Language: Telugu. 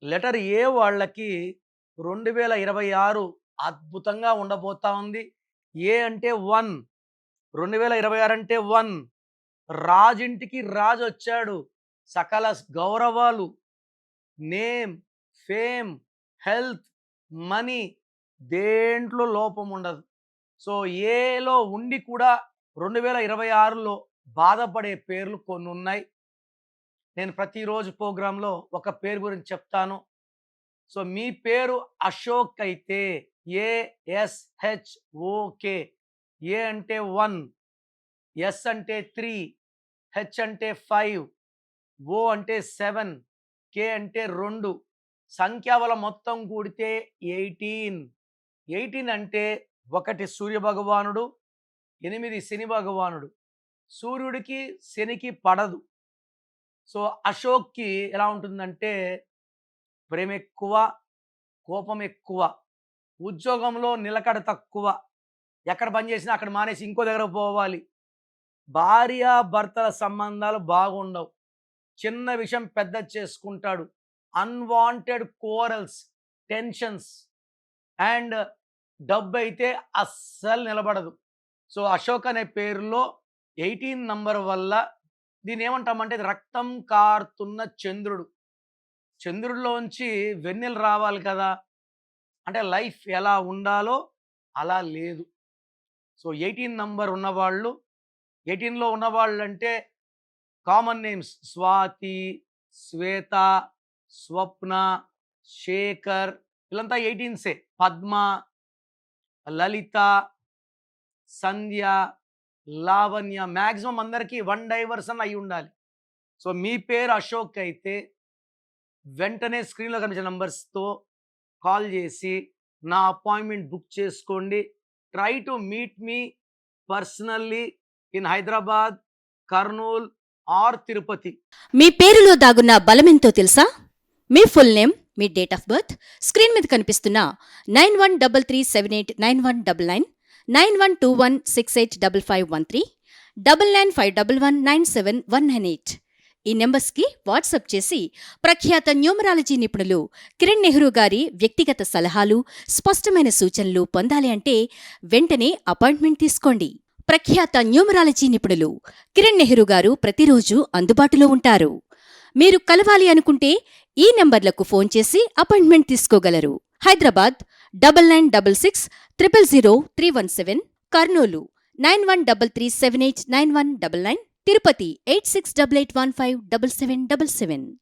లెటర్ ఏ వాళ్ళకి 2026 అద్భుతంగా ఉండబోతా ఉంది. ఏ అంటే 1, 2026 అంటే 1, రాజింటికి రాజొచ్చాడు. సకల గౌరవాలు, నేమ్, ఫేమ్, హెల్త్, మనీ దేంట్లో లోపముండదు. సో, ఏలో ఉండి కూడా 2026లో బాధపడే పేర్లు కొన్నున్నాయి. నేను ప్రతిరోజు ప్రోగ్రామ్‌లో ఒక పేరు గురించి చెప్తాను. సో, మీ పేరు అశోక్ అయితే ఏఎస్‌హెచ్‌ఓకే. ఏ అంటే 1, ఎస్ అంటే 3, హెచ్ అంటే 5, ఓ అంటే 7, కే అంటే 2. సంఖ్యాబలం మొత్తం కూడితే 18. 18 అంటే 1 సూర్యభగవానుడు, 8 శని భగవానుడు. సూర్యుడికి, శనికి పడదు. సో, అశోక్‌కి ఎలా ఉంటుందంటే ప్రేమెక్కువ, కోపమెక్కువ, ఉద్యోగంలో నిలకడ తక్కువ. ఎక్కడ పని చేసినా అక్కడ మానేసి ఇంకో దగ్గరకు పోవాలి. భార్యాభర్తల సంబంధాలు బాగుండవు. చిన్న విషయం పెద్దది చేసుకుంటాడు. అన్‌వాంటెడ్ క్వారల్స్, టెన్షన్స్ అండ్ డబ్బైతే అస్సలు నిలబడదు. సో, అశోక్ అనే పేరులో 18 నంబర్ వల్ల దీన్నేమంటామంటే ఇది రక్తం కారుతున్న చంద్రుడు. చంద్రుడిలోంచి వెన్నెల రావాలి కదా! అంటే లైఫ్ ఎలా ఉండాలో అలా లేదు. సో, 18 నంబర్ ఉన్నవాళ్ళు 18లో ఉన్నవాళ్ళంటే కామన్ నేమ్స్ స్వాతి, శ్వేత, స్వప్న, శేఖర్ వీళ్ళంతా 18సే. పద్మ, లలిత, సంధ్య, లావణ్య మాక్సిమం అందరికీ 1 డైవర్స్ అన్న అయ్యుండాలి. సో, మీ పేరు అశోక్ అయితే వెంటనే స్క్రీన్‌లో కనిపించే నంబర్స్‌తో కాల్ చేసి నా అపాయింట్మెంట్ బుక్ చేసుకోండి. Try to meet me personally in Hyderabad, Kurnool or Tirupati. మీ పేరులో దాగున్న బలమెంతో తెలుసా? మీ ఫుల్ నేమ్, మీ డేట్ ఆఫ్ బర్త్, స్క్రీన్ మీద కనిపిస్తున్న 9133789199, 9121685513, 995511971998 ఈ నెంబర్స్కి వాట్సాప్ చేసి ప్రఖ్యాత న్యూమరాలజీ నిపుణులు కిరణ్ నెహ్రూ గారి వ్యక్తిగత సలహాలు, స్పష్టమైన సూచనలు పొందాలి అంటే వెంటనే అపాయింట్మెంట్ తీసుకోండి. ప్రఖ్యాత న్యూమరాలజీ నిపుణులు కిరణ్ నెహ్రూ గారు ప్రతిరోజు అందుబాటులో ఉంటారు. మీరు కలవాలి అనుకుంటే ఈ నెంబర్లకు ఫోన్ చేసి అపాయింట్మెంట్ తీసుకోగలరు. హైదరాబాద్ 9966000317, కర్నూలు 9133789199, తిరుపతి 8688157777.